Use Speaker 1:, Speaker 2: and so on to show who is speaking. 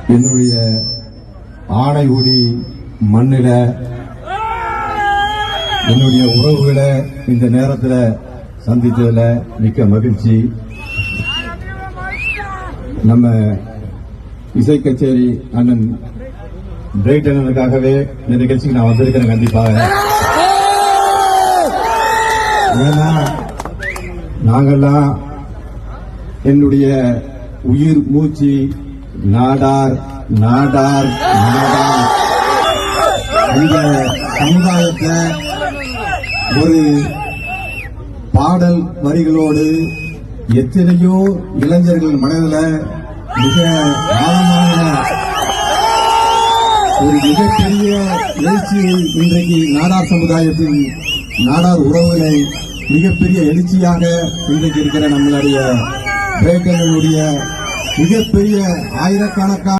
Speaker 1: என்னுடைய ஆனைகுடி மண்ணில என்னுடைய உறவுகளை இந்த நேரத்தில் சந்தித்ததுல மிக்க மகிழ்ச்சி. நம்ம இசை கச்சேரி அண்ணன் பிரைட் அண்ணனுக்காகவே இந்த நிகழ்ச்சிக்கு நான் வந்திருக்கிறேன். கண்டிப்பாக ஏன்னா நாங்கெல்லாம் என்னுடைய உயிர் மூச்சு நாடார் நாடார் நாடார் இந்த சமுதாயத்தை ஒரு பாடல் வரிகளோடு எத்தனையோ இளைஞர்கள் மனதில் மிக ஆழமான ஒரு மிகப்பெரிய எழுச்சியை இன்றைக்கு நாடார் சமுதாயத்தின் நாடார் உறவுகளை மிகப்பெரிய எழுச்சியாக இன்றைக்கு இருக்கிற நம்மளுடைய பிரேக்கனுடைய மிகப்பெரிய ஆயிரக்கணக்கான